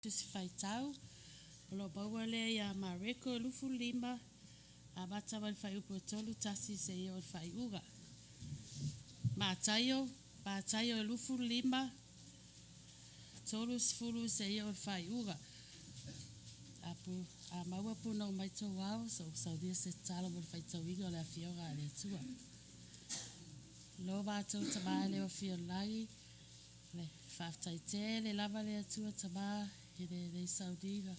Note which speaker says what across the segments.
Speaker 1: tusi faitau o lo baua le ia mareko lufu lima a mata wal fai upo tolu tasi se ia o fai uga mataio lufu lima tolu sifuru se ia o fai uga apu a maua puna o maito wao so saudia se tala mo fai tawiga o le afioga le tua lo batou tama le o fio lagi le whaftaite le lava le atua tama i le saudiga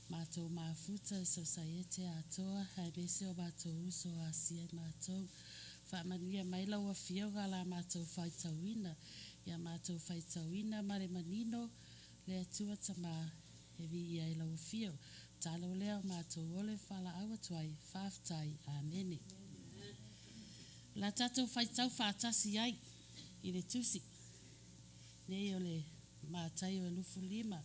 Speaker 1: mātou mafuta e Sosaiete atoa hai bese o mātou uso a sia mātou whaamania maila ua fioga la mātou whaitawina ia mātou whaitawina mare manino le atua tama e vi ia ila ua fio talo lea mātou ole whala awa tuai whaftai amene la tatou whaitau whaatasi ai i le tusi nei o le mātai o lufu lima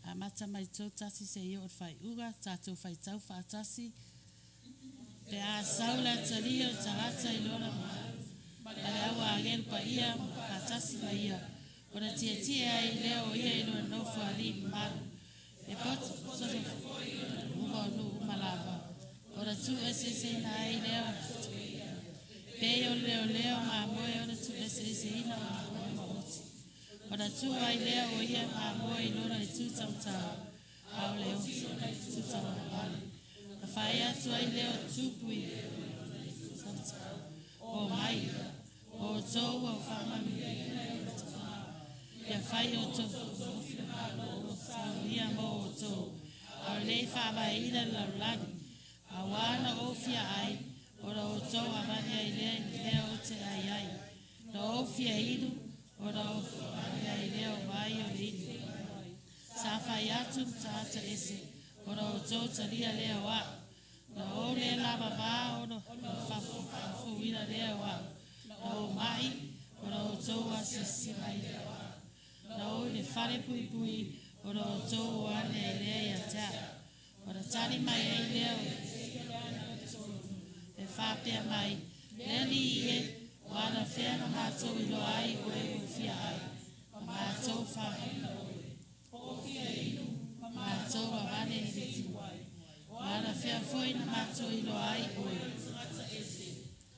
Speaker 1: a mata mai tō tasi se i o whai uga tātou whai tau whaatasi pe a saula tali o tarata i lona ale awa agel pa ia whaatasi ma ia o na tia i leo ia i lona nofu ali maru e potu soto uma o nu umalava o na tu ese na ai leo pe o leo ma moe o na tu ese ina ma moti o na tu ai leo o ia ma moe i lona i tu tamtau au leo tu tamtau na whai atu ai leo tupui o mai o tau o whamami ia whai o tau o tau ia mo o tau au lei whawai ina laulani a wana o fia ai o na o tau a mani ai leo o te ai na o fia inu o na o mani ai leo mai o inu sa whai atu tata ese o na o tau talia leo a na o le lava wā o na whafu ina leo a na o mai o na o tau a sisi mai leo a na o le whare pui pui o na o tau o ane ai lea ia tea o na tani mai ai leo e whapea mai lea li ie o ana whea na mātou i lo ai o e fia ai ma mātou whahina o fia inu ma mātou a wane i riti o ana whea foi na mātou i lo ai o e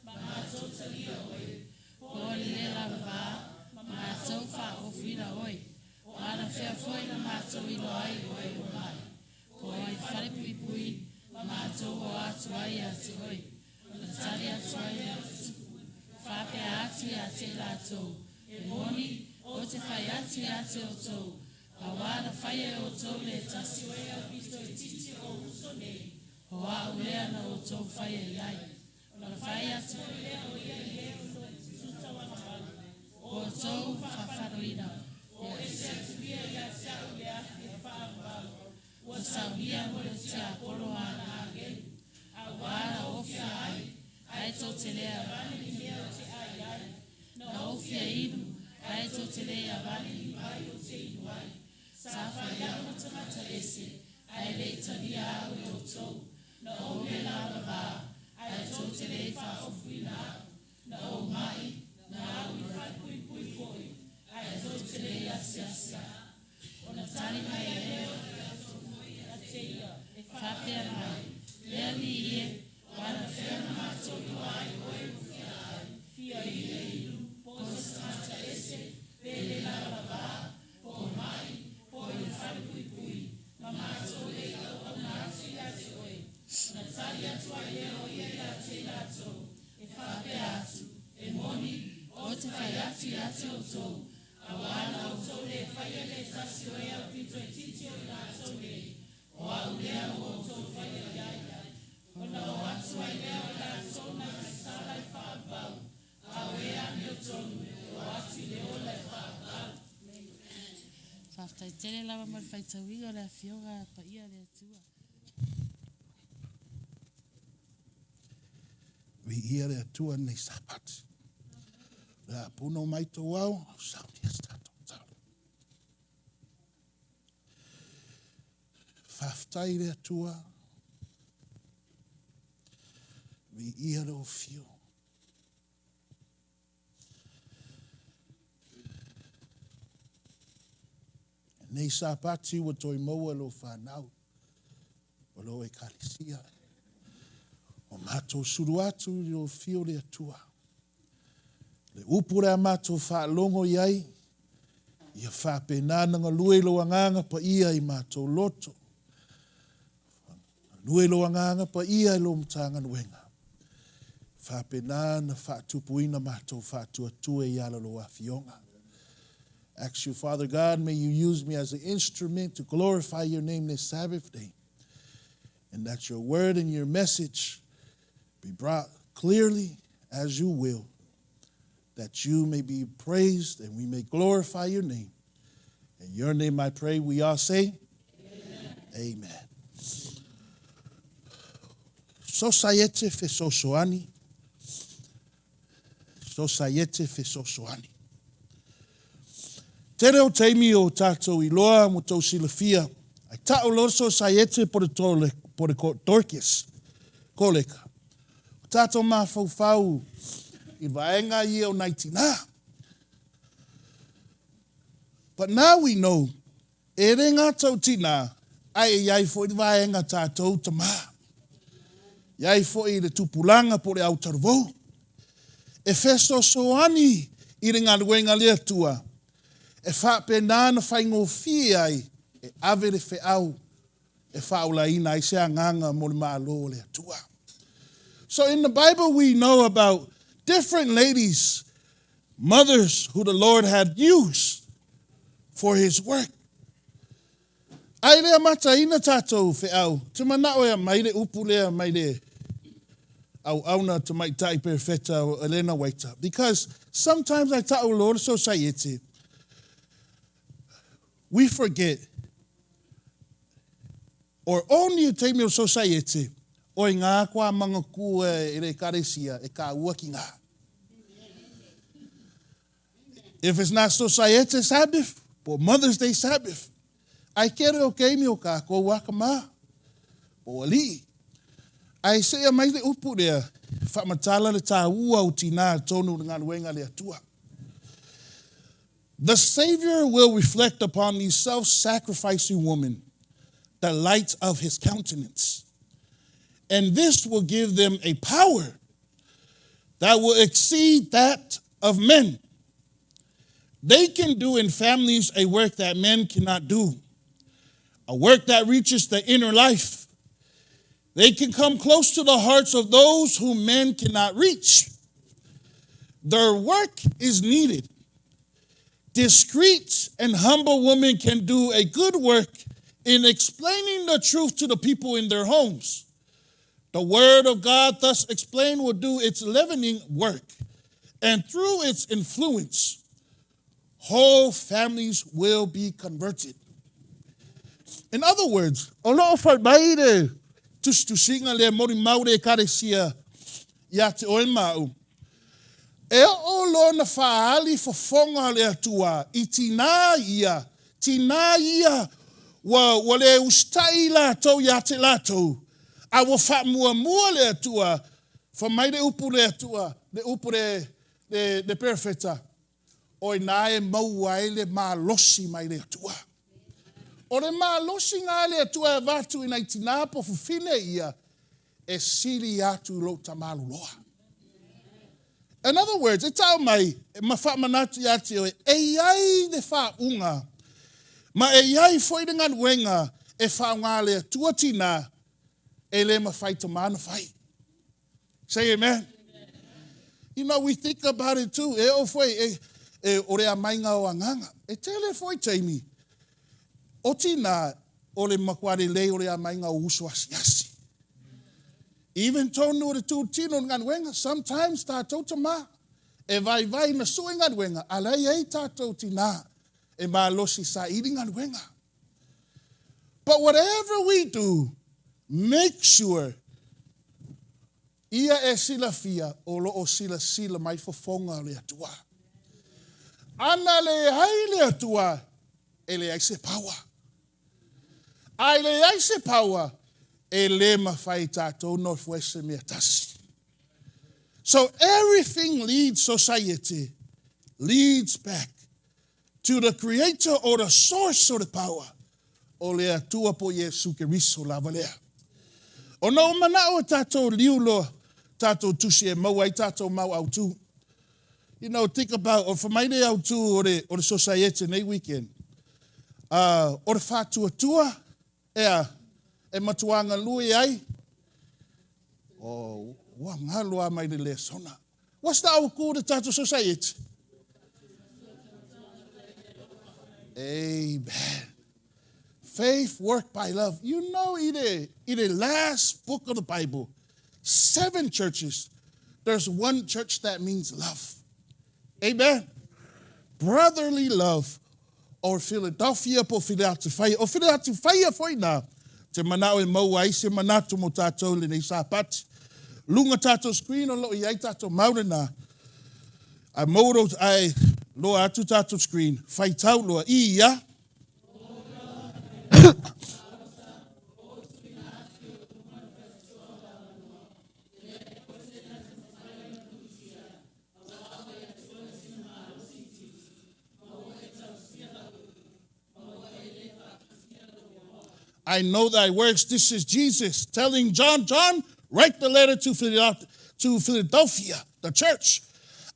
Speaker 1: ma mātou talia o e o le lava wā ma mātou wha o whina oi o ana whea foi na mātou i lo ai o e o mai o ai whare pui pui ma mātou o atu ai atu oi na tari atu ai atu whapea atu i ate lātou e moni o te whai atu i ate o tau a wana whai e o tau le tasi o ea pito i titi o uso nei o a ulea na o tau whai e iai o na whai atu o lea o ia i leo no e tuta wana wala o tau whawharoina o e se atu ia i ate au lea e whaambalo o saunia mo le tia polo ana agelu a wana o fia ai ai tō te lea vani ni mea o te ai na o fia inu ai tō te lea vani ni mai o te inu ai sa whai ama tamata ese ai lei tania au e o tau na o me lava wā ai tō te lea whawhuina na o mai na au i whai pui pui pui ai tō te lea asia o na tani mai e leo a te ia e whapea mai lea li ie wana whea na mātou i ai o e fia ai fia i e ilu po tata ese pele lava wā po mai po i whare pui pui ma mātou e au au nātu i ate oe na tari atu ai leo i e ate lātou e whapea atu e moni o te whai atu i ate o tau a wana o tau le whai e le tasi o e au pito i titi o lātou le o au lea o tau whai e ai o na o atu ai leo la tona ki sala i whaabau au e ami o tonu o atu i leo la i whaabau whaftai tere lawa mo le whaitawiga o le afioga pa ia le atua
Speaker 2: vi ia le atua nei Sapati le apuna o maito wau saunia stato tau whaftai le atua vi ia le o fio Nei Sapati wa toi maua lo whanau. O lo e kalisia. O mātou suru atu i o fio le atua. Le upure a mātou whaalongo iai. Ia whapena nga lue lo anganga pa ia i mātou loto. Lue lo anganga pa ia i lo mtanga nuenga. Whapena na whaatupuina mātou whaatuatua i ala lo afionga. Ask you, Father God, may you use me as an instrument to glorify your name this Sabbath day. And that your word and your message be brought clearly as you will. That you may be praised and we may glorify your name. In your name I pray, we all say, Amen. Amen. Sosaiete Fesoasoani. Sosaiete Fesoasoani. Tere o teimi o tātou iloa mo tau silafia. Ai tau lo Sosaiete por torkis. Koleka. Tātou mawhauwhau i vaenga i o naitina. But now we know, e renga tau tina, ai iai fo i vaenga tātou tama. Iai fo i le tupulanga por e au tarvou. E Fesoasoani i ringa luenga lea tua. E whapena na whaingo fia ai, e avere fe au, e whaulaina i se anganga mo le maalo lea tua. So in the Bible we know about different ladies, mothers who the Lord had used for his work. Ai lea mataina tātou fe au, te manao ea maile upu lea maile au auna te mai tai perfecta o Elena Waita. Because sometimes I tell Lord Sosaiete, we forget, or only te me o Sosaiete, o i ngā kua manga kua e re karesia, e ka ua ki ngā. If it's not Sosaiete Sabbath, or Mother's Day Sabbath, ai kere o keimi o ka ko waka mā, o ali. Ai se a mai le upu rea, whamatala le tā ua o tina tonu ngā nuenga le atua. The Savior will reflect upon these self-sacrificing women the light of his countenance. And this will give them a power that will exceed that of men. They can do in families a work that men cannot do, a work that reaches the inner life. They can come close to the hearts of those whom men cannot reach. Their work is needed. Discreet and humble women can do a good work in explaining the truth to the people in their homes. The word of God thus explained will do its leavening work, and through its influence, whole families will be converted. In other words, olo whaimaire tustusinga le mori maure karesia ia te oe mau. E o lona whaali fofonga le atua i tina ia wa le ustai lātou ia te lātou. A wa wha le atua, wha mai le upu le atua, le upu le perfecta. O nae maua e le malosi mai le atua. O le malosi ngā le atua e vatu i nei tina po fufine ia, e siri atu lo tamalu loa. In other words, it's all mai, ma wha manatu ati o e ai de wha unga, ma e ai foi de ngan wenga, e wha ngā le atua tina, e le ma whai tamana whai. Say amen. You know, we think about it too. E o foi, e ore a mainga o anganga. E tele foi teimi. O tina, o le makware le ore a mainga o uso asiasi. Even tonu o le tū tino ngan wenga, sometimes tātou tama, e vai na sui ngan wenga, alai ei tātou tina, e mā losi sa iri ngan wenga. But whatever we do, make sure ia e sila fia o lo o sila mai fofonga le atua. Ana le hai le atua e le aise paua. Ai le aise paua e le mawhai tātou Northwestern mea tasi. So everything leads Sosaiete, leads back to the creator or the source of the power. O lea tua po Yesu ke riso lava lea. O no mana o tato liulo, tato tusi e mau ai tato mau au tu. You know, think about, or for my day au tu o the Sosaiete nei weekend. O the whātua tua, e matuanga lui ai. O, wa ngalua mai le sona. What's the au ku the tato Sosaiete? Amen. Faith worked by love. You know, in the last book of the Bible, 7 churches, there's one church that means love. Amen. Brotherly love. Or Philadelphia po Philadelphia. O Philadelphia foi na. Te manao e mau ai se manatu mo tātou le nei Sapati. Lunga tātou screen o lo iai tātou maure na. Ai mauro ai lo atu tātou screen. Fai tau loa ia. I know thy works. This is Jesus telling John, write the letter to Philadelphia, the church.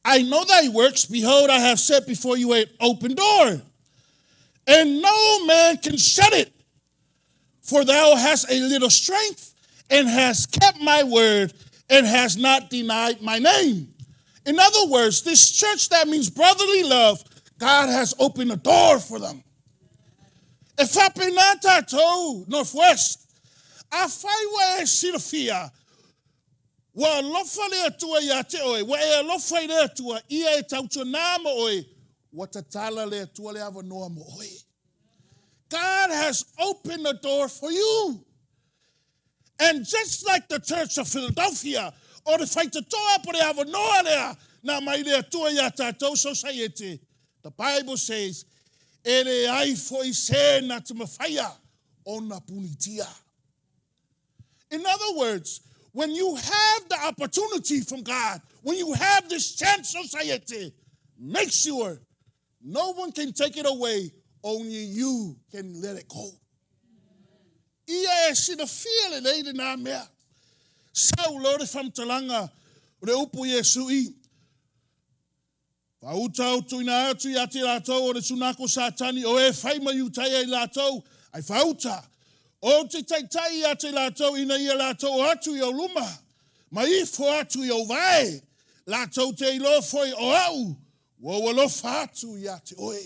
Speaker 2: I know thy works. Behold, I have set before you an open door, and no man can shut it. For thou hast a little strength, and hast kept my word, and hast not denied my name. In other words, this church that means brotherly love, God has opened a door for them. E whapenata tau, Northwest, a whaiwa e sirafia, wa lofa lea tua ia te oe, wa e lofa lea tua, ia e tautua mo oe, wa tatala lea tua le Avanoa mo oe. God has opened the door for you. And just like the church of Philadelphia, or the whaitatoa po le Avanoa lea, na mai lea tua ia tātou Sosaiete, the Bible says, ere ai foi se na te mawhaia o na punitia. In other words, when you have the opportunity from God, when you have this chance, Sosaiete, make sure no one can take it away, only you can let it go. Ia e sina fia le leile nā mea. Sau lore whamtalanga, re upu Yesu i. Whauta utu ina atu i ati rātou o re sunako sātani o e whaima iutai e rātou ai whauta. O te taitai i ati rātou ina ia rātou atu i o luma. Ma ifo atu i o vai. Rātou te ilo foi o au. Wo alofa atu i ati oe.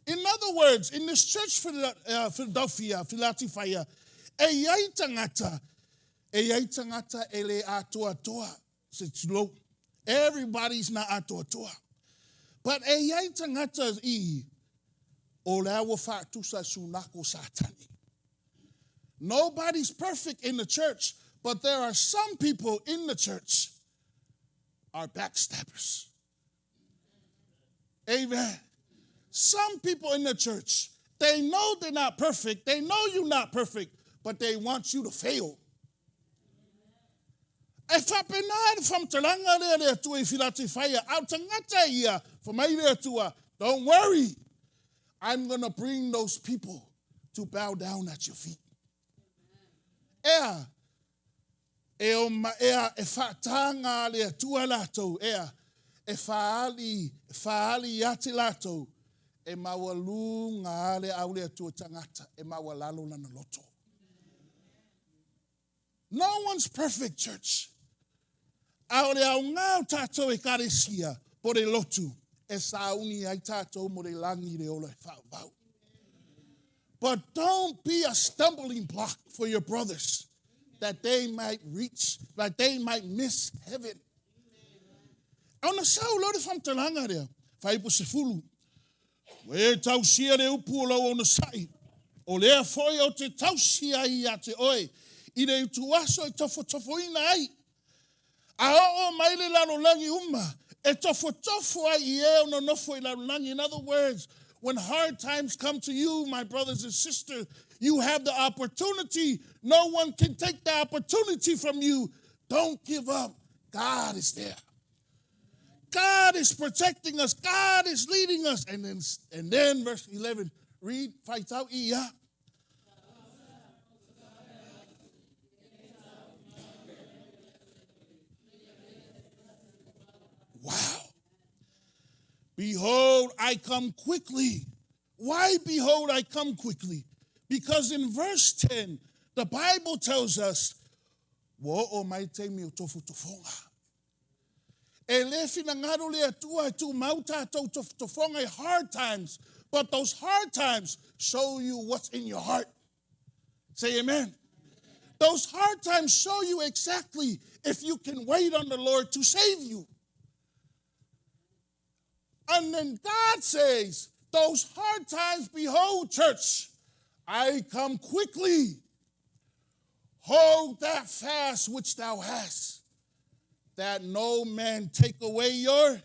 Speaker 2: In other words, in this church Philadelphia, Philadelphia, e iai tangata e le atoa toa. Se tilo. Everybody's not atoa toa. But e iai tangata I o lea wa whaatusa sunako satani. Nobody's perfect in the church, but there are some people in the church are backstabbers. Amen. Some people in the church, they know they're not perfect. They know you're not perfect, but they want you to fail. E whapenā from talanga lea tua I Philadelphia, au tangata ia, for mai lea tua, don't worry. I'm going to bring those people to bow down at your feet. E whaatanga lea tua lato, e whaali ate lato, e mawalu ngā le au lea tua tangata, e mawalalo lana loto. No one's perfect, church. Au le au ngāo tātou e karesia, po re lotu, e sauni ai tātou mo re langi re ola e whaavau. But don't be a stumbling block for your brothers, that they might reach, that they might miss heaven. Au na sau lore whamtalanga rea, whaipo se fulu. We tausia re upu o lau o na sai. O lea foi o te tausia I a te oe. I re utuaso e tofo ina ai. A o mai le laro langi uma. E tofo ai I e o no nofo I laro langi. In other words, when hard times come to you, my brothers and sisters, you have the opportunity. No one can take the opportunity from you. Don't give up. God is there. God is protecting us. God is leading us. And then verse 11, read, fight out, iya. Wow. Behold, I come quickly. Why behold, I come quickly? Because in verse 10, the Bible tells us, wo mai te mi tofu tofonga. Hard times, but those hard times show you what's in your heart. Say amen. Those hard times show you exactly if you can wait on the Lord to save you. And then God says, those hard times, behold, church, I come quickly. Hold that fast which thou hast, that no man take away your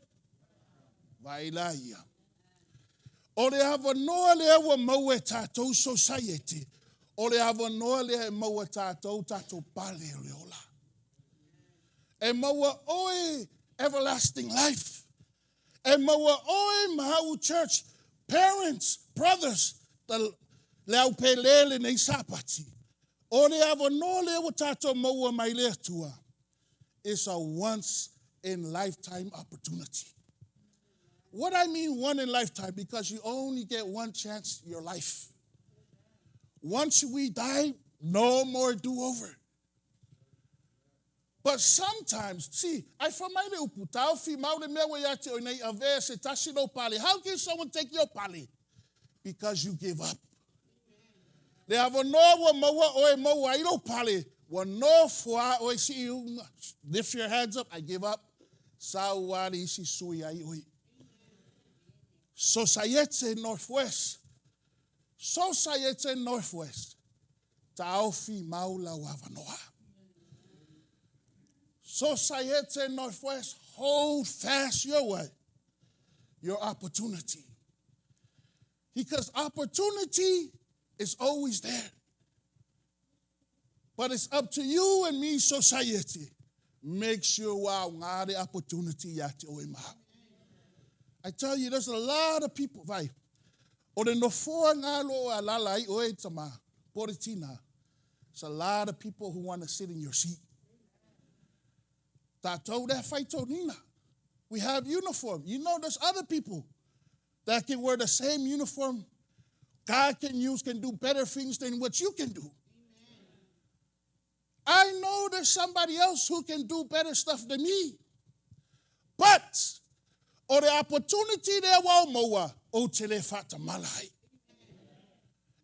Speaker 2: vailaya. O le Avanoa le wa maua tātou Sosaiete. O le Avanoa le maua tātou pale leola. E maua oe everlasting life. E maua oe mahau church, parents, brothers, the leo pelele nei Sapati. O le Avanoa le wa tātou maua mai le tua. It's a once-in-lifetime opportunity. What I mean one in lifetime, because you only get one chance in your life. Once we die, no more do-over. But sometimes, see, I find my upu Taofi maule mewa yate o nei ave se tashi no pali. How can someone take your pali? Because you give up. Le Avanoa wa maua oe maua I no pali. No fwa oi see you lift your hands up. I give up. Sawari si sui ai oi. Sosaiete Northwest. Sosaiete Northwest. Taofi maula wa Avanoa. Sosaiete Northwest. Hold fast your way. Your opportunity. Because opportunity is always there. But it's up to you and me, Sosaiete. Make sure wow, ngare opportunity yate o imau. I tell you, there's a lot of people, vai. O le nofoa ngalo alalai o e tama, poritina. There's a lot of people who want to sit in your seat. Tatou that fight nina. We have uniform. You know, there's other people that can wear the same uniform. God can do better things than what you can do. I know there's somebody else who can do better stuff than me. But, o the opportunity there wa moa, o tele fata malai.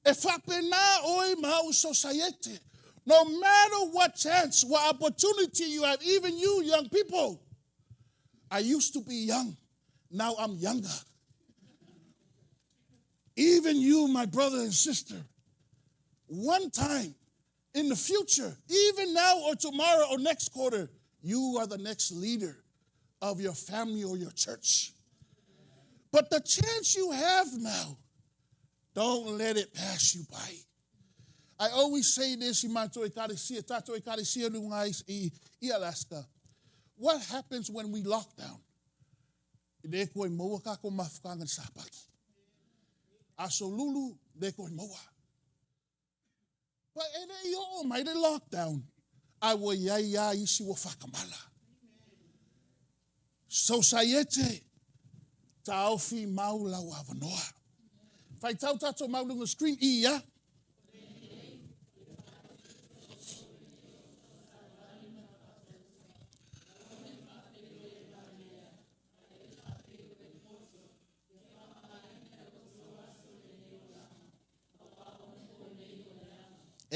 Speaker 2: E whapena oi mau Sosaiete. No matter what chance, what opportunity you have, even you young people. I used to be young. Now I'm younger. Even you, my brother and sister. One time, in the future, even now or tomorrow or next quarter, you are the next leader of your family or your church. But the chance you have now, don't let it pass you by. I always say this in Alaska. What happens when we lock down? Asolulu, moa. But in a mighty lockdown, I will ya isi wo fakamala. Sosaiete, Taofi maula wa Avanoa. If I tell tato maula on the screen, iya.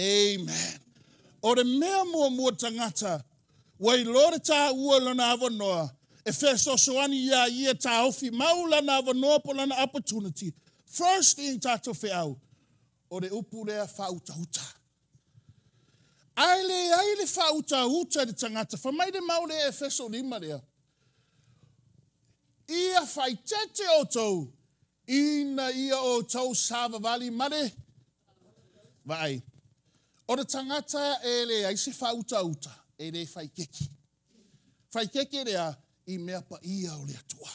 Speaker 2: Amen. O de mea mo tangata, wai lore ta ua lana Avanoa, e Fesoasoani ia Taofi maula na Avanoa po lana opportunity. First thing tato feau, o de upu lea whautahuta. Aile whautahuta de tangata, whamai de maule e Feso lima lea. Ia whaitete o tau, ina ia o tau Sava Valley mare, vai. O de tangata e le aise whauta-uta, e le whaikeki. Whaikeki rea, I mea pa ia o le atua.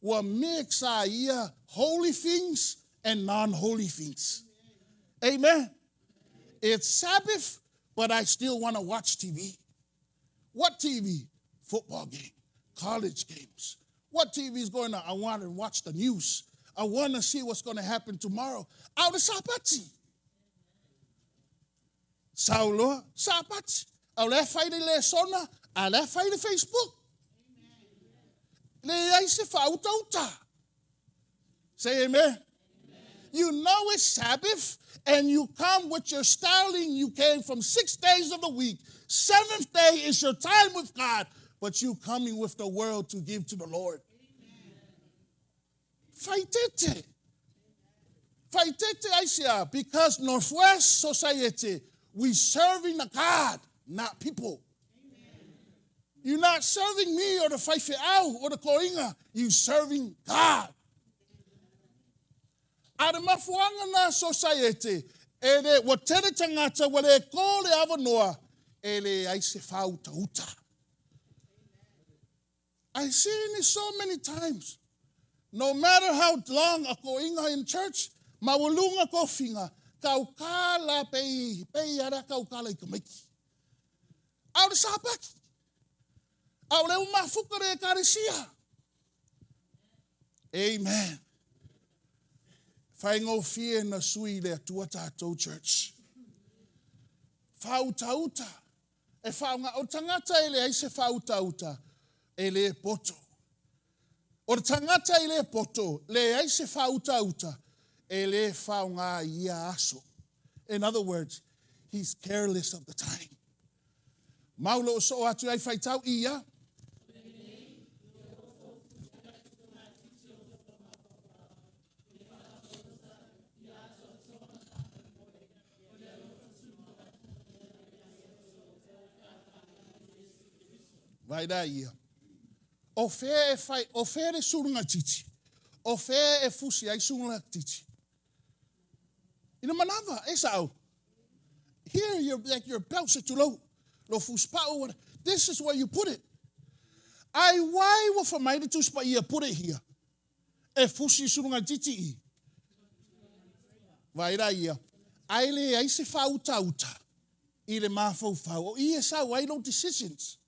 Speaker 2: Ua mix a ia holy things and non-holy things. Amen. It's Sabbath, but I still want to watch TV. What TV? Football game, college games. What TV is going on? I want to watch the news. I want to see what's going to happen tomorrow. Out of Sapati. Saulo, Sapati. Au le whaire le sona, a le whaire Facebook. Le ai se whautauta. Say amen. You know it's Sabbath, and you come with your styling. You came from 6 days of the week. 7th day is your time with God, but you coming with the world to give to the Lord. Faitete. Faitete Aisia, because Northwest Sosaiete, we serving a God, not people. You're not serving me or the Faifeau or the Koinga. You're serving God. Adamafuanga na Sosaiete, ele watere tangata wale ko le Avanoa, ele aise fauta uta. I've seen it so many times. No matter how long a koinga in church, mawalunga ko finga, kaukala pei ara kaukala ikamiki. Out sa Sapati. Au le umafukare karisia. Amen. Whaingo fie na sui le atua tātou church. Whautauta. E whaunga o tangata ele aise whautauta. Ele poto. O tangata ele poto. Le aise whautauta. Ele whaunga ia aso. In other words, he's careless of the time. Maulo so atu ai whaitau ia. Vai daí. O fe e surunga titi. O fe e fusi ai surunga titi. Ina manava, esau. Here you're belted to low. Lo fuspao. This is where you put it. Ai wai wa famaida tu spa ia put it here. E fusi surunga titi. Vai daí. Ai le ai se fauta uta. Ile mafau fau. O ia sa wai no decisions.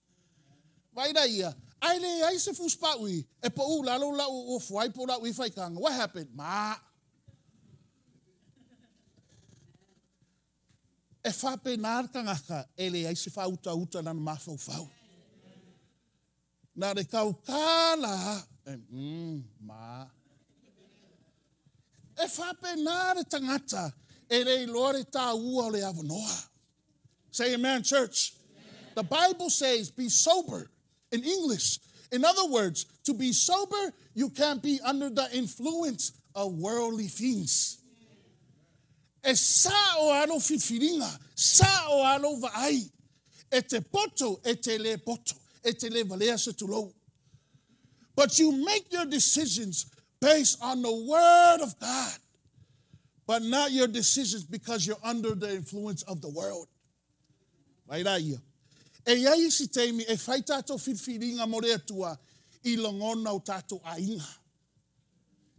Speaker 2: Vai daí. Ai le ai se fuspa ui. E po u lalo la o fuai po la ui fai kanga. What happened? Ma. E whape nār kangaka. E le ai se fauta uta nana mafau fau. Nā re kau kāla. Ma. E whape nāre tangata. E le lore tā ua le Avanoa. Say amen, church. Amen. The Bible says, be sober. In English. In other words, to be sober, you can't be under the influence of worldly things. E sa o alo fifiringa, sa o alo vaai. E te poto, e te le poto, e te le valea se tulo. But you make your decisions based on the word of God, but not your decisions because you're under the influence of the world. Vai daí. E iai si teimi e whai tātou whiwhiringa mo rea tua I longona o tātou ainga.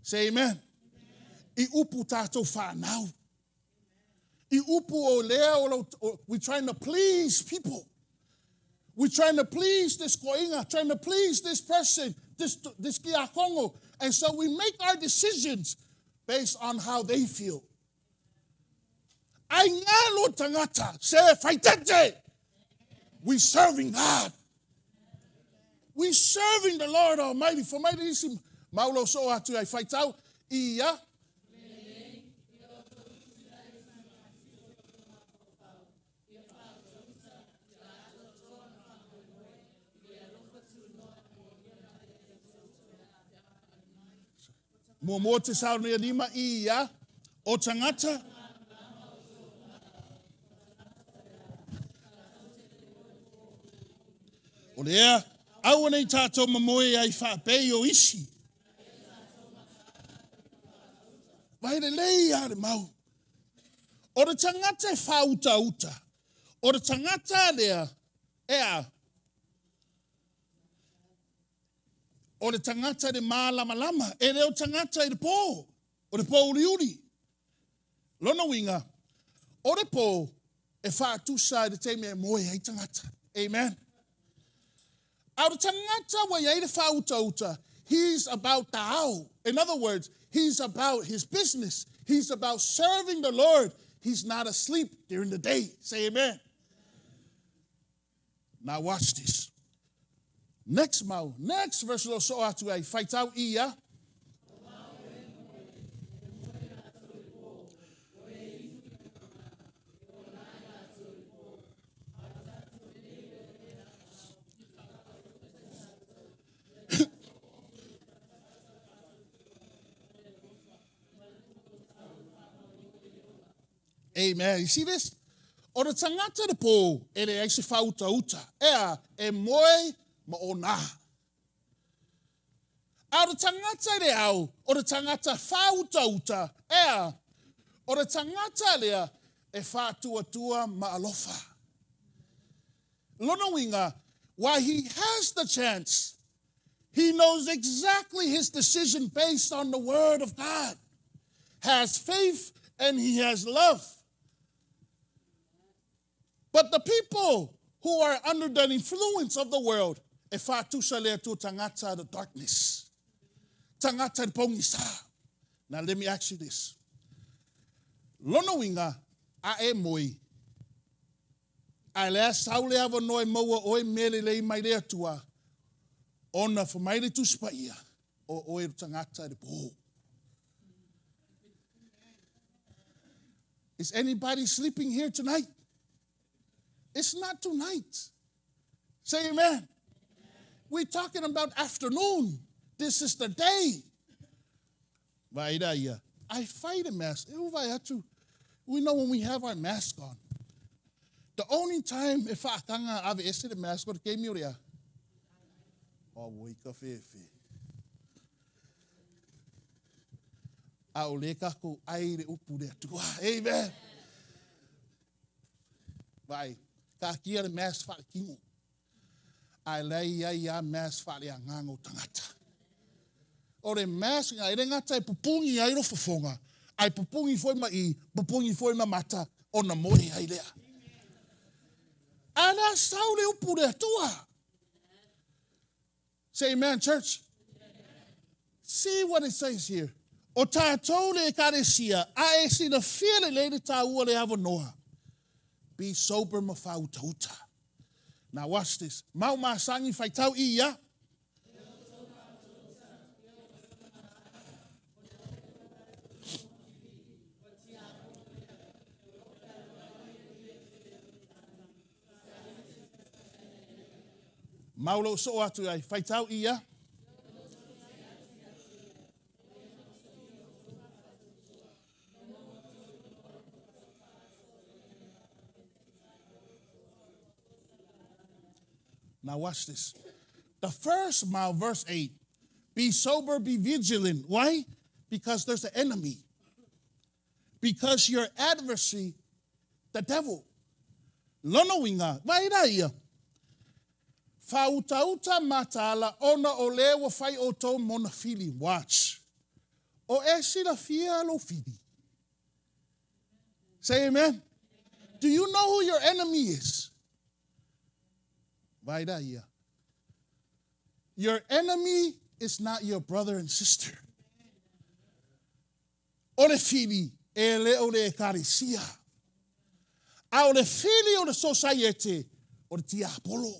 Speaker 2: Say amen. I upu tātou whanau. I upu o lea we're trying to please people. We're trying to please this koinga, trying to please this person, this kia kongo. And so we make our decisions based on how they feel. Ai ngalo tangata se whaitete. We serving God. We serving the Lord Almighty. For mighty isi maulo so atu ai whaitau ia. Mo te sao ni anima ia o tangata. O lea, au nei tātou mamoe ai whapei o isi. Vai le lei are mau. O re tangata e whauta uta. O re tangata lea, ea. o le tangata de mālama-lama, e leo tangata i le pō, o le pō uri. Lona winga, o le pō, e whaatusa i le teime e moe ai tangata. Amen. Au le tangata wa iai le whautauta, he's about ta'au. In other words, he's about his business. He's about serving the Lord. He's not asleep during the day. Say amen. Now watch this. Next verse lo so atu ai faitau ia. Amen. You see this? O le tangata de pō, e le aise whautauta. Ea, e moe ma o nā. A le tangata le au, o le tangata whautauta. Ea, o le tangata lea, e whātua ma alofa. Lona winga, while he has the chance, he knows exactly his decision based on the word of God. Has faith and he has love. But the people who are under the influence of the world, e whātusa lea tu tangata the darkness. Tangata the pongisa. Now let me ask you this. Lona winga, a e moi. A lea saule Avanoa maua oe mele lei mai lea tua. Ona for mai le tu spaia. O oe tangata the po. Is anybody sleeping here tonight? It's not tonight. Say amen. We're talking about afternoon. This is the day. I fight a mask. We know when we have our mask on. The only time if I can't have the mask, what came here? Oh, wake up, amen. Bye. Ka kia le mask fa kingo. Ai lei ai a mask fa le ngango tangata. O le mask ai le ngata pupungi ai ro fofonga. Ai pupungi foi mai, pupungi foi ma mata ona moe ai lea. Ana saule upu le tua. Say amen, church. See what it says here. O tātou le karesia, a e si na fia le le tā ua le Avanoa. Be sober ma whautauta. Now watch this. Mau masangi whaitau ia. Maulo so atu ai whaitau ia. Now watch this. The first mile, verse 8. Be sober, be vigilant. Why? Because there's an enemy. Because your adversary, the devil. Lono winga. Vairaia. Fautauta matala ona ole wa fai oto mona fili. Watch. O esi la fia lo fili. Say amen. Do you know who your enemy is? Your enemy is not your brother and sister. Ole fili ele ole karisia. A ole fili ole Sosaiete ole tia Apollo.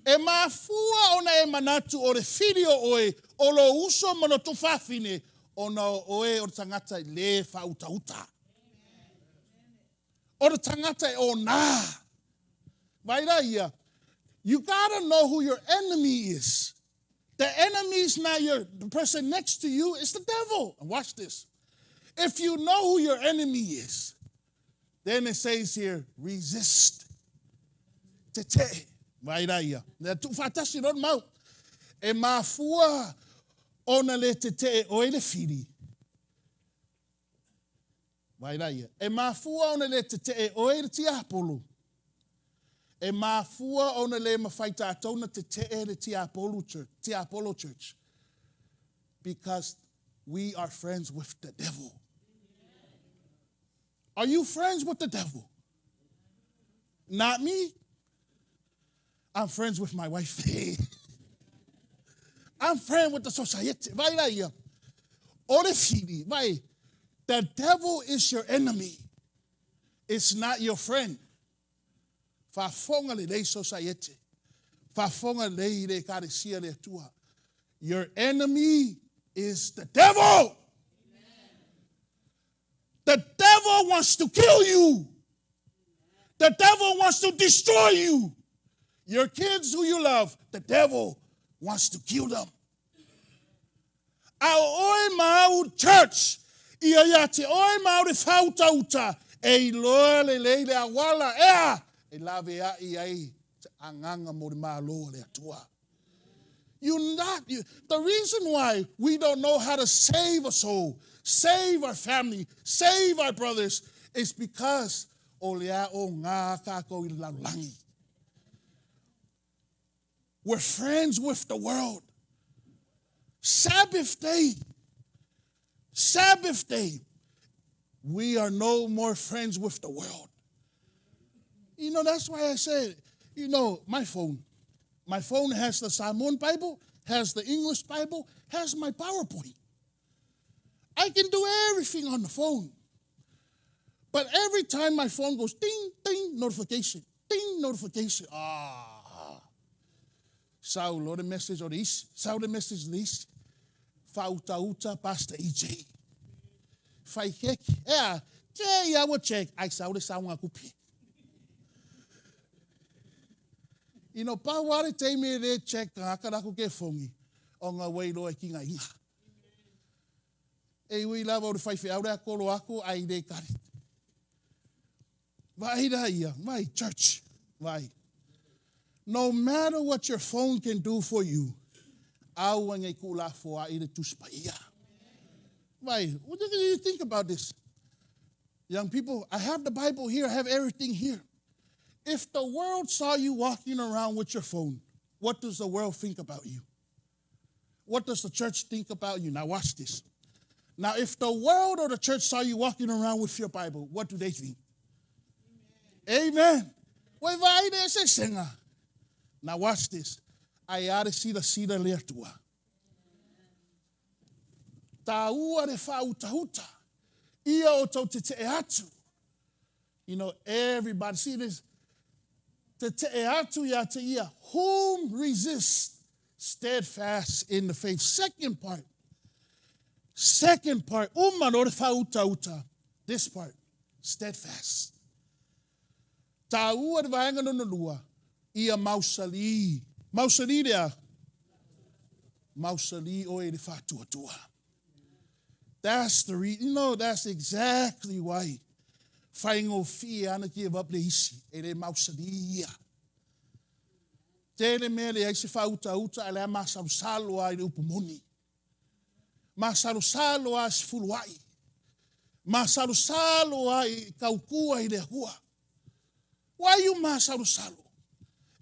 Speaker 2: E mafua ona e manatu ole fili oe olo uso mono tufafine ona oe ole tangata le fautauta. Ole tangata e ona. Vairaia. You gotta know who your enemy is. The enemy is not the person next to you, it's the devil. And watch this. If you know who your enemy is, then it says here, resist. Tete. Vairaia. Tu fatasi non mau. E mafua ona le tete o ele fili. Vairaia. E mafua ona le tete o ele tia Apollo. E mafua ona le mawhaita atona te te Apollo Church. Because we are friends with the devil. Are you friends with the devil? Not me. I'm friends with my wife. I'm friends with the Sosaiete. Vai lá ia. Ore fili. Vai. The devil is your enemy. It's not your friend. Fafonga le Sosaiete. Fafonga le karesia le tua. Your enemy is the devil. Amen. The devil wants to kill you. The devil wants to destroy you. Your kids who you love, the devil wants to kill them. Our oi mau church, ia ia te oi mau re fautauta, e loa le leile awala ea, e lave a ia te anganga mo re malo le atua. The reason why we don't know how to save a soul, save our family, save our brothers, is because olea o ngā kako I laulangi. We're friends with the world. Sabbath day, we are no more friends with the world. That's why I said, my phone has the Simon Bible, has the English Bible, has my PowerPoint. I can do everything on the phone. But every time my phone goes ding, ding, notification, ding, notification. Sau the message or this, sau the message list. Fauta Pastor EJ. Fai kek, I will check. I saw the sound akupi. Pa wale te me re check akarako ke fongi. Onga wei loa ki ngai. E wi lava o fai fe aure akolo ako ai de kari. Vai da ia, vai church, vai. No matter what your phone can do for you, au ngai kula fo ai de tuspaia. Vai, what do you think about this? Young people, I have the Bible here, I have everything here. If the world saw you walking around with your phone, what does the world think about you? What does the church think about you? Now watch this. Now if the world or the church saw you walking around with your Bible, what do they think? Amen. Amen. Now watch this. I ought to see the cedar lertua. Taua de fautahuta. Ia o tau te te atu. Everybody, see this? Te te atu ya te ia. Whom resist steadfast in the faith. Second part. Umano de fautauta. This part. Steadfast. Taua de vaenga no lua. Ia mausali. Mausali dea. Mausali o e de fatuatua. That's the reason. That's exactly why. Whaingo fia ana give up le isi. E le mausali. Tele me le aise fauta ele masausalo ai le upumoni. Masausalo ai sifuluai. Masausalo ai kaukua i le hua. Why you masausalo?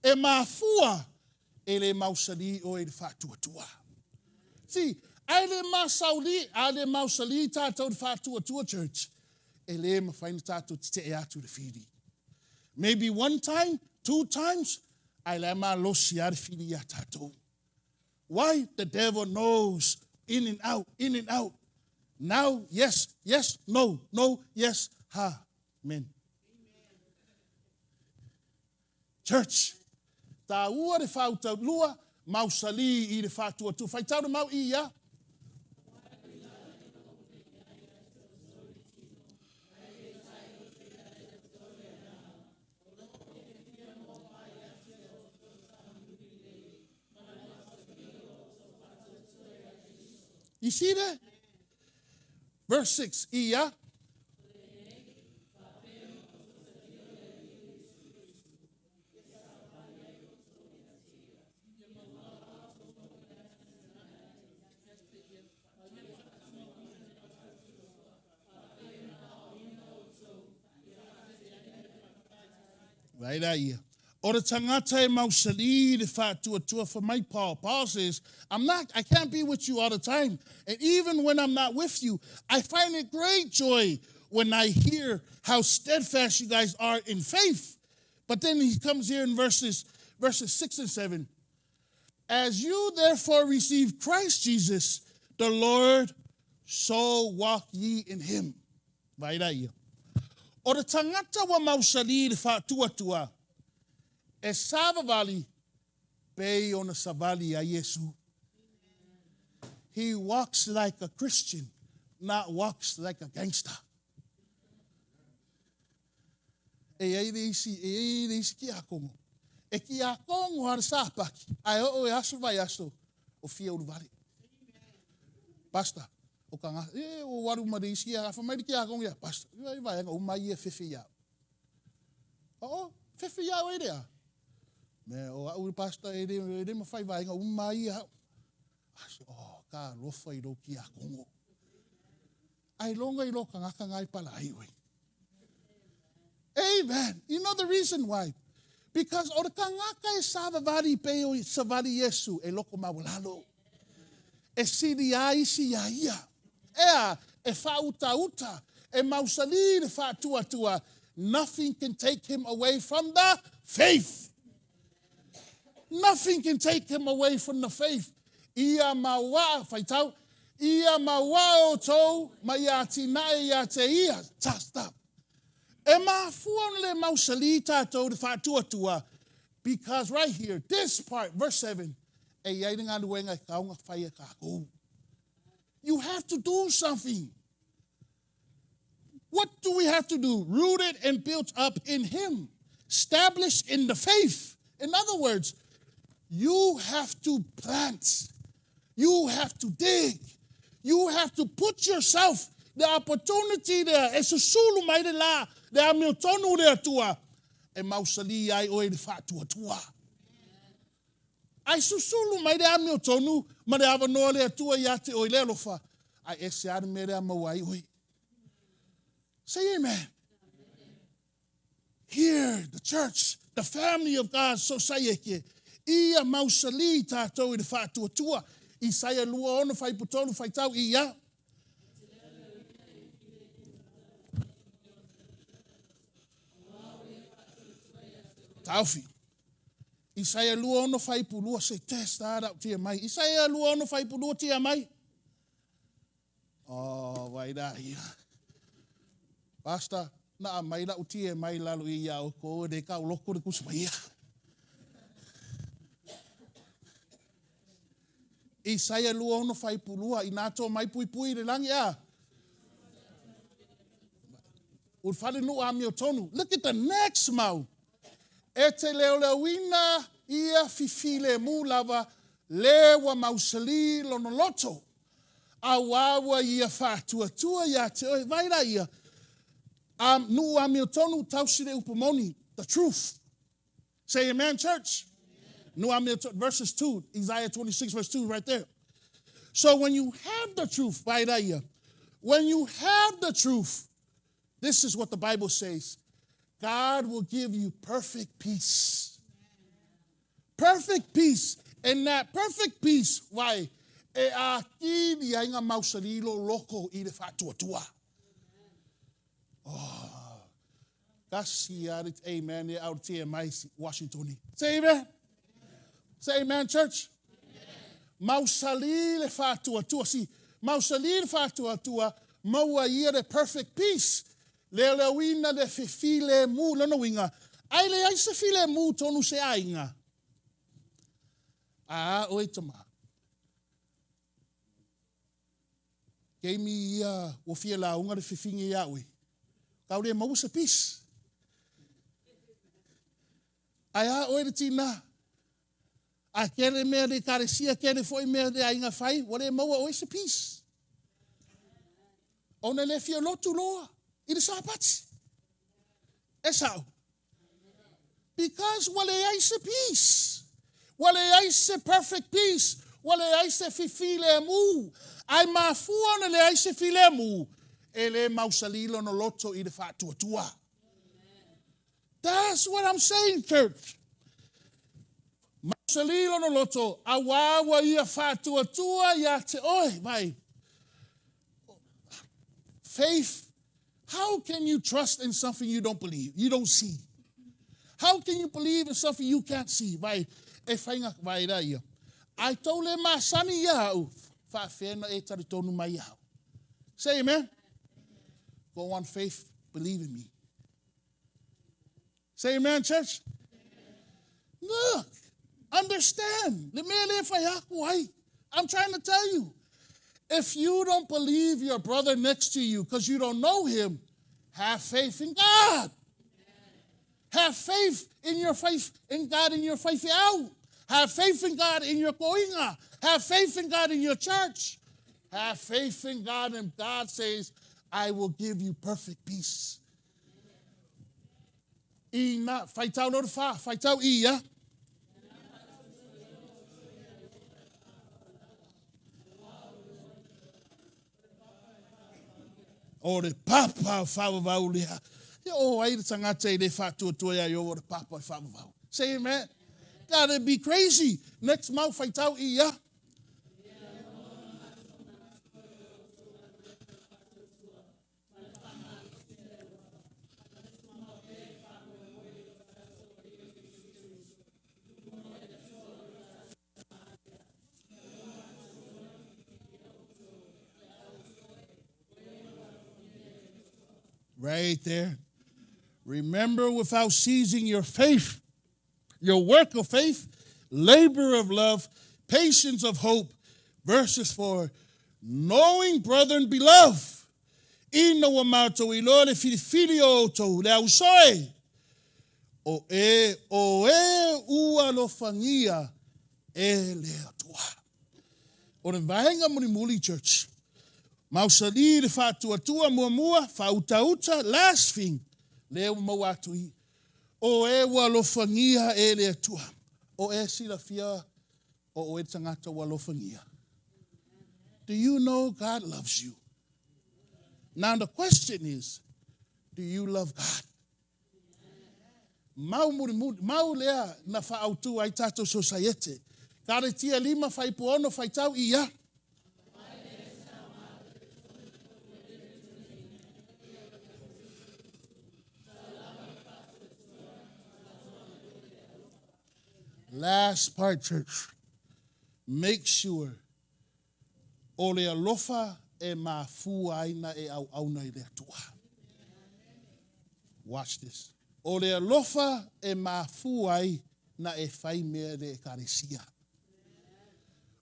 Speaker 2: E mafua ele mausali o e fatuatua. See, ale mausali tātou fatuatua church. Ele mafaina tātou te atu le fili. Maybe one time, 2 times, ale ma losi ar fili ya tātou. Why? The devil knows in and out, in and out. Now, yes, no, yes, ha, amen. Church, ta ua de fauta lua, mausali I de fatua tu. Fai tau de mau ia. You see that? Verse 6, ia. Vai daí. O the tangata e mausali le whātuatua for my Paul. Paul says, I can't be with you all the time. And even when I'm not with you, I find it great joy when I hear how steadfast you guys are in faith. But then he comes here in verses 6 and 7. As you therefore receive Christ Jesus, the Lord, so walk ye in him. Vai daí. O the tangata wa mausali le whātuatua. E savavali pei ona savali a Yesu. He walks like a Christian, not walks like a gangster. E isi ki a kongo. E ki a kongo har sapaki. Ai o e aso vai aso o fia uruvali. Pastor, o kanga o waru marisi a fa mai ki a kongo ya pastor. Vai nga umai e fefe ya. O fefe ya o idea. Me o au pastor e de ma fai vai nga umai ha. Ka rofa I ro ki a kongo. Ai longa I lo kanga ngai pala ai we. Amen. You know the reason why? Because o kangaka e savavali pe o savali Yesu e loko mawalalo. E siri ai si ia. Ea e uta e mausali le whātuatua. Nothing can take him away from the faith. Nothing can take him away from the faith. Ia maua, whaitau, ia maua o tau, ma ia tinae ia te ia. Stop. E mafuan le mausali tātou de whātuatua. Because right here, this part, verse 7, e iairinga nuenga kaunga whaia kākou. You have to do something. What do we have to do? Rooted and built up in him. Established in the faith. In other words, you have to plant. You have to dig. You have to put yourself, the opportunity there. E susulu mai de la, de a meo tonu de atua. E mausali ai oe de whātuatua. Ai susulu mai de a meo tonu, ma de avanoa le atua ia te oe lelofa. Ai ese ane me rea mawai oe. Say amen. Here, the church, the family of God, Sosaiete, ia mausali tātou I de whātuatua. Isaia lua ono whai putonu whai tau ia. Taofi. Isaia lua ono whai pulua se test out tia mai. Isaia lua ono whai pulua tia mai. Oh, vai da ia. Pastor, na mai la utia mai lalo ia o ko de ka loko de kusmaia. Isaia lua ono whai pulua I nato mai pui le langi a. Urwhare no a mio tonu. Look at the next mau. E te leo wina ia fifile mu lava lewa mausali lono loto. Awawa ia whātuatua ia te oi vaira ia. Nu a mio tonu tausire upamoni. The truth. Say amen, church. No, verses 2, Isaiah 26, verse 2, right there. So when you have the truth, when you have the truth, this is what the Bible says. God will give you perfect peace. Perfect peace. And that perfect peace, why? E a ki ni ainga mausalilo loko I le whātuatua. Oh, kasi arit amen. E out here, Washington. Say amen. Say amen, church. Mausali le whātuatua. See, mausali le whātuatua, maua ia de perfect peace. Le wina de fifile mu lana winga. Ai le ai se file mu tonu se ainga. Oi tama. Kei mi ia o fia la unga de fifingi ia oi. Kaure mau se peace. Ai oi de tina. A kere mea de karesia, kere foi mea de ainga fai, wale maua oe se peace. Ona le fia lotu loa, I de Sapati. E sao. Because wale ai se peace. Wale ai se perfect peace. Wale ai se fifile mu. Ai mafua ona le ai se file mu. E le mausalilo no loto I de whātuatua. That's what I'm saying, church. Salilo no loto, awawa ia fatua tua ia te oi, mai. Faith, how can you trust in something you don't believe, you don't see? How can you believe in something you can't see? Vai, e whainga vai ra ia. Ai tau le masani ia au, whawhena e taritonu mai au. Say amen. Go on, faith, believe in me. Say amen, church. Look, understand. I'm trying to tell you. If you don't believe your brother next to you because you don't know him, have faith in God. Have faith in your faith in God in your faith out. Have faith in God in your koinga. Have faith in God in your church. Have faith in God, and God says, I will give you perfect peace. Ina, faitau no fa, faitau ia. O le papa whawawau lea. O ai le tangata i le whātua ia o le papa whawawau. Say amen. God, it'd be crazy. Next month, whaitau ia. Right there. Remember, without ceasing your faith, your work of faith, labor of love, patience of hope. Verses 4, knowing, brethren, beloved, ina wa mātou I loa le filifilio tau le ausoe, o e ua lo fangia e le atua. O le vahenga muli church. Mausali le whātua mua, whautauta, last thing, leo mau atui. O e walofangia e le atua. O e sila fia, o e tangata walofangia. Do you know God loves you? Now the question is, do you love God? Mau lea na whaautu ai tato Sosaiete. Kare tia lima whaipuono whaitau ia. Last part, church. Make sure o le alofa e mafua aina e au auna I le atua. Watch this. O le alofa e mafua ai na e whai mea le ekaresia.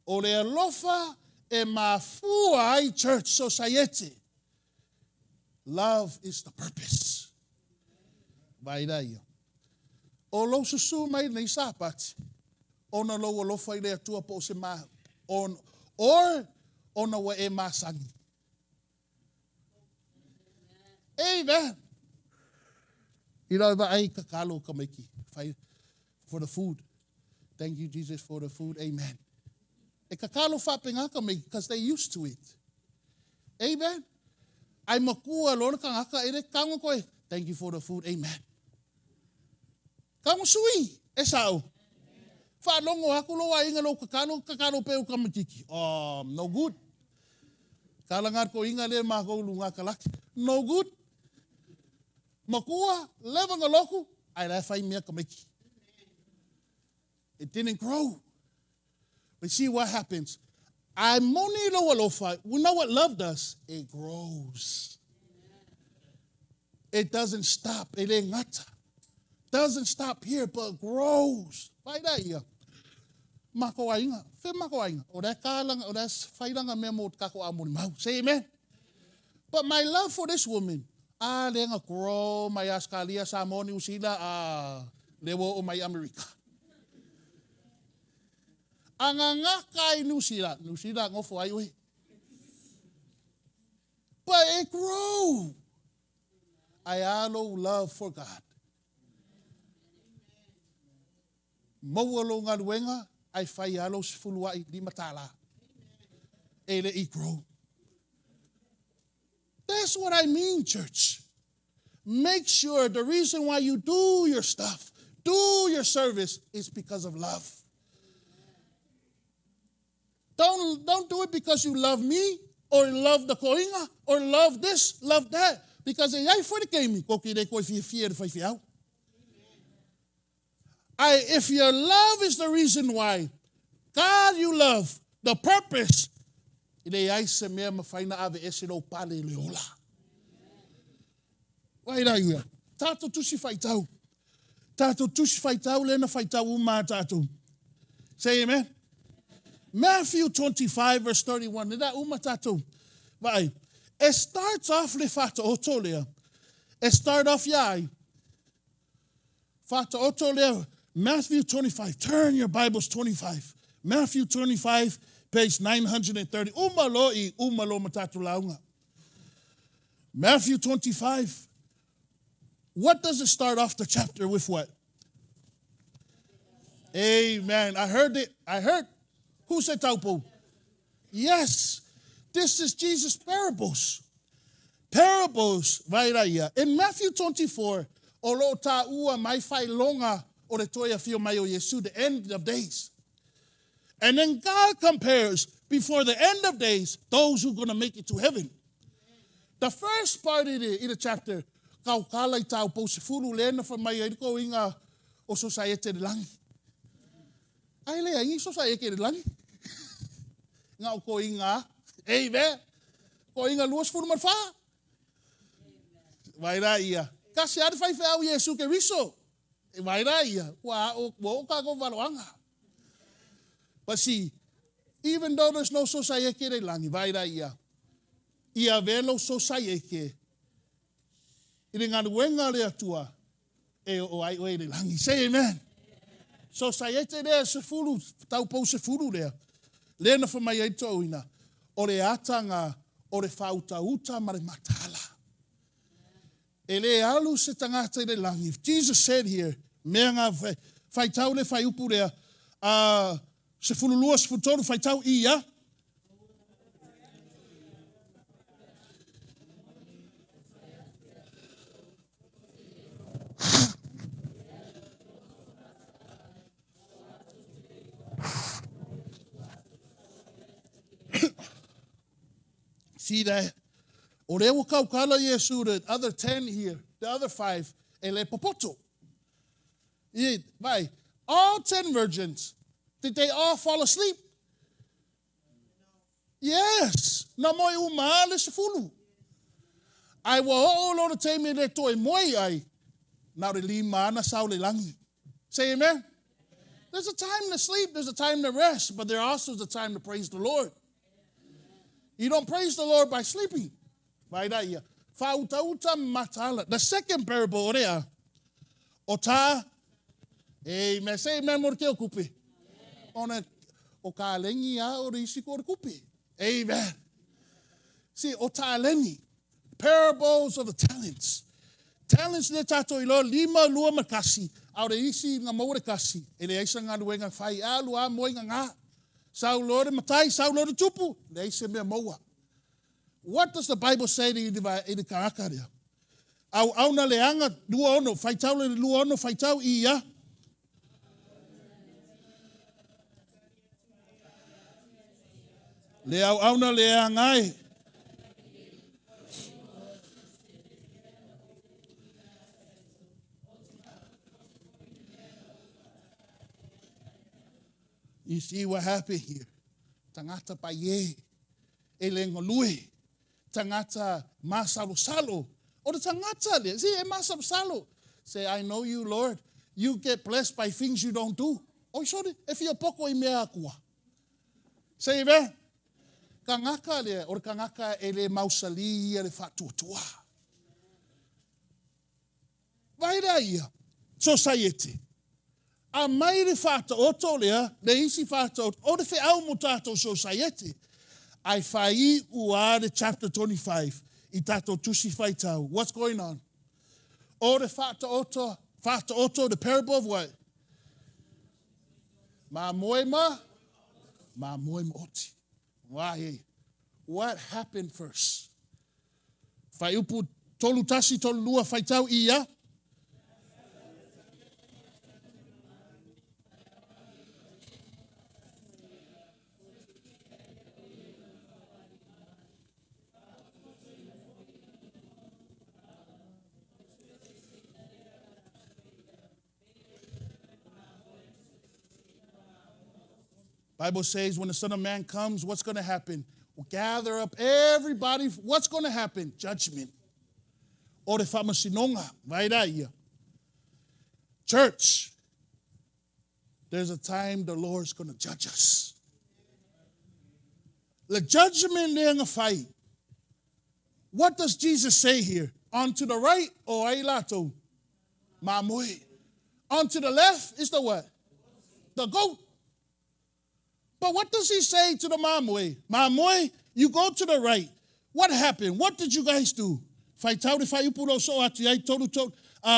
Speaker 2: O le alofa e mafua ai, church, Sosaiete. Love is the purpose. Vai daia. O lo susu mai nei sapati. Ona lo alofa I le atua po se ma. Or ona wa e masangi. Amen. Ira va ai kakalo kameki. For the food. Thank you, Jesus, for the food. Amen. E kakalo whapenga kameki because they used to it. Amen. Ai makua lona kangaka ere kango koe. Thank you for the food. Amen. Kango sui. E sao. Whanongo aku loa inga lo kakalo peu kamakiki. No good. Kalangar ko inga le mako lunga kalaki. No good. Makua, levanga loku, ai la whai mea kamiki. It didn't grow. But see what happens. I moni lo alofa. We know what love does. It grows. It doesn't stop. It ain't ngata. Doesn't stop here, but grows. Vai daia. Mako ainga. Fe mako ainga. O da kalanga, o da whairanga mea mo kako amuri mau. Say amen. But my love for this woman, lenga grow, my askalia samoni usila, lewo o my America. Anganga kai nusila ngofo ai oi. But it grew. I alo love for God. Mawalo ngaluenga, ai fai alo sifuluai di matala. Ele I grow. That's what I mean, church. Make sure the reason why you do your stuff, do your service is because of love. Don't do it because you love me or love the koinga or love this, love that. Because if your love is the reason why, God you love, the purpose, why are you? Tato tusi faitau. Tato tusi faitau, lena faitau uma tato. Say amen. Matthew 25 verse 31. Nida uma tato. Vai. It starts off le fata otolea. It start off yai. Fata otolea. Matthew 25. Turn your Bibles 25. Matthew 25, page 930. Umalo matatu launga. Matthew 25. What does it start off the chapter with what? Amen. I heard it. I heard. Who said taupo? Yes. This is Jesus' parables. Parables. In Matthew 24, olo ta'ua mai fai longa o le toia fio mai o Yesu, the end of days. And then God compares before the end of days those who are going to make it to heaven. The first part in the chapter, kau kalai tau po se furu lena fa mai ai ko inga o Sosaiete de langi. Ai le ai Sosaiete de langi. Nga ko inga, amen. Ko inga luas furu marfa. Vai ra ia. Kasi ar fai fa o Yesu ke riso. Vai ra ia. Wa o ka go valuanga. But see, even though there's no Sosaiete de langi, vai ra ia. Ia velo Sosaiete. Ine ngā ruenga le atua e o ai oe le langi. Say amen. Sosaiete lea se furu, tau pou se furu lea. Lena wha mai ai tauina. O le atanga, o le whautauta ma le matala. E le alu se tangata i le langi. If Jesus said here, mea ngā whaitau le whaiupu lea, se furu lua se futoru whaitau ia. See that? O reo kaukala Yesu, the other 10 here, the other 5, ele popoto. Vai, all 10 virgins, did they all fall asleep? Yes. Na moi uma le se fulu. Ai wa o lo te me le toi moi ai. Na re lima na sau le langi. Say amen. There's a time to sleep, there's a time to rest, but there also is a time to praise the Lord. You don't praise the Lord by sleeping. The second parable, orea, ota, amen. Say amen, mo ke okupe. Ona o ka lengi a o risi ko okupe. Amen. See, ota lengi, parables of the talents. Talents le tato ilo lima lua makasi. Au isi nga mo kasi. Ele aisa nga luenga fai a lua mo nga. Sau lore matai, sau lore tupu. Leise me moa. What does the Bible say in the karakaria? Au na leanga lua ono, faitau le lua ono, faitau ia. Le au na leanga e. You see what happened here? Tangata paye, elengolue, tangata masalo. Or the tangata, see, masalo. Say, I know you, Lord. You get blessed by things you don't do. Oh, sorry, if you're poco i mea akua. Say, amen. Kangaka le, or kangaka ele mausali ele fatutua. Vai daia, Sosaiete. A mai le fata oto lea, le isi fata oto, o le fe au mo tato Sosaiete. Ai fai ua le chapter 25, I tato tusi fai tau. What's going on? O le fata oto, the parable of what? Ma moema oti. Why? What happened first? Fai upu tolu tasi tolu lua fai tau ia. Bible says when the Son of Man comes, what's going to happen? We'll gather up everybody. What's going to happen? Judgment. O te whamasinonga, vai rai. Church, there's a time the Lord's going to judge us. The judgment there in the fight. What does Jesus say here? On to the right or ai lato? Mamoi. On to the left is the what? The goat. But what does he say to the mamoi? Mamoi, you go to the right. What happened? What did you guys do? Fai tau de fai upuro so atu ai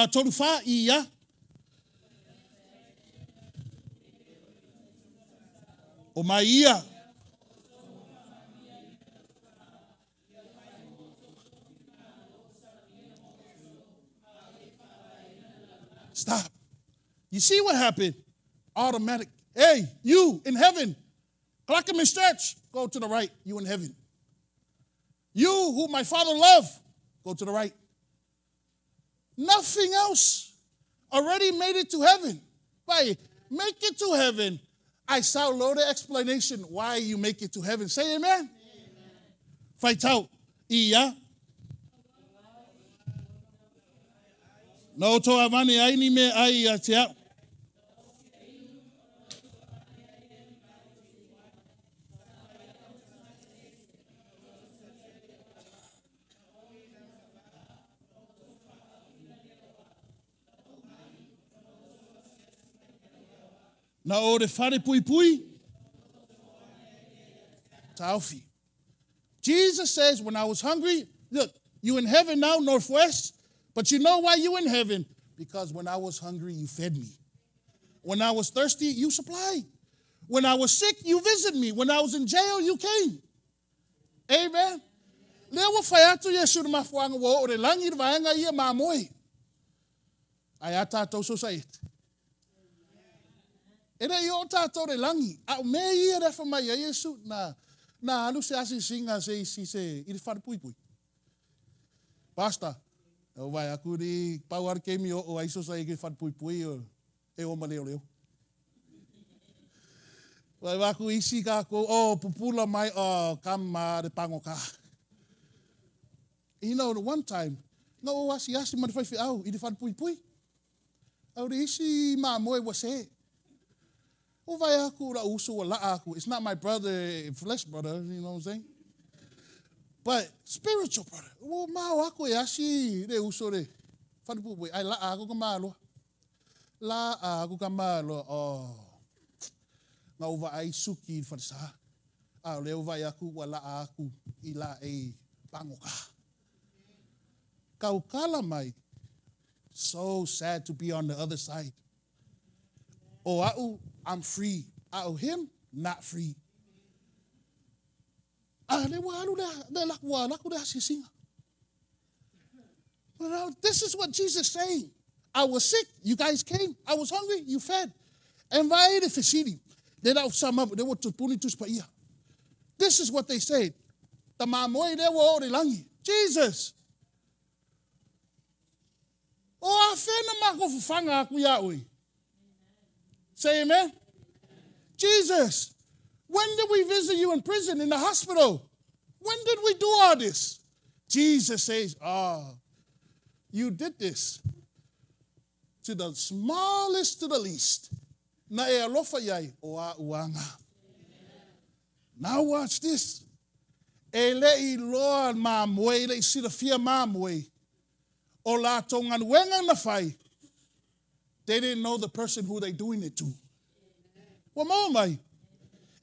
Speaker 2: toru fa ia. O mai ia. Stop. You see what happened? Automatic. Hey, you in heaven. Clackamas Church, go to the right. You in heaven. You who my Father loved, go to the right. Nothing else. Already made it to heaven. Why? Make it to heaven. I saw a loaded explanation why you make it to heaven. Say amen. Fight out. Iya. No to avani ai ni me ai te au. Na o re whare pui pui. Taofi. Jesus says, when I was hungry, look, you in heaven now, northwest, but you know why you in heaven? Because when I was hungry, you fed me. When I was thirsty, you supplied. When I was sick, you visited me. When I was in jail, you came. Amen. Lea wa whai atu Yesu na mafuanga wa o re langi re vaenga ia mamoi. Ai a tātou Sosaiete. Ere i o tātou re langi. A me ia refa mai a Yesu na alu se asi singa se i re whare pui pui. Pastor, o vai aku ri pau ar kemi o ai Sosaiete whare pui pui o e o maleo leo. Vai waku isi ka ko o pupula mai o kama re pango ka. You know, the one time, no asi marifai au i re whare pui pui. Au re isi ma moe wa se. O vai aku ra uso wa la aku. It's not my brother, flesh brother, you know what I'm saying? But spiritual brother. O ma aku e asi re uso re. Whare pui pui. Ai la aku ka malo. La aku ka malo. Oh. Nga uva ai suki i wharisa. A leo vai aku wa la aku i la e pangoka. Kau kala mai. So sad to be on the other side. O au, I'm free. Au him, not free. Le wa alu le laku le hasisinga. But this is what Jesus is saying. I was sick, you guys came. I was hungry, you fed. And vai de fesiri. They were to puni tus pa ia. This is what they said. The mamoi they were ore langi. Jesus. O a fena mako fufanga aku yaoi. Say amen. Jesus. When did we visit you in prison, in the hospital? When did we do all this? Jesus says, you did this to the smallest to the least. Na e alofa yai o a uanga. Now watch this. E lei loa mamoi, lei sira fia mamoi. O la tongan wenga na fai. They didn't know the person who they doing it to. Wa mo mai.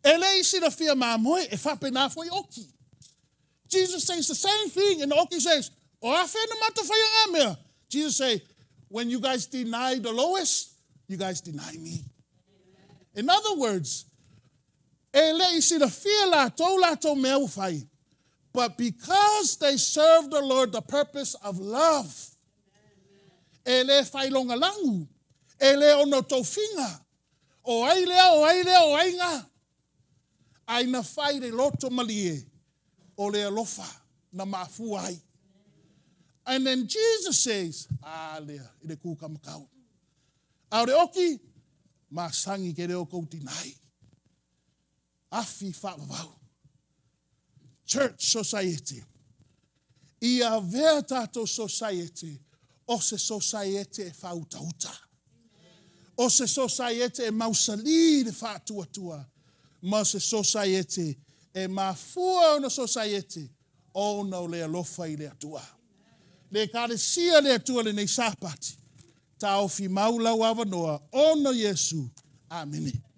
Speaker 2: E lei sira fia mamoi e fape na foi oki. Jesus says the same thing, and oki says, o a fe na mata fai amea. Jesus say, when you guys deny the lowest, you guys deny me. In other words, but because they serve the Lord the purpose of love, and then Jesus says, Masangi ke reo kou tinai. afi whaavavau. Church Sosaiete. Ia vea tātou Sosaiete. O se Sosaiete e whautauta. O se Sosaiete e mausali de whaatuatua. Ma se Sosaiete e mafua o na Sosaiete. O na le alofa i le atua. Le karesia le atua le nei sapati. Taofi maulau avanoa. O na Yesu. Amen.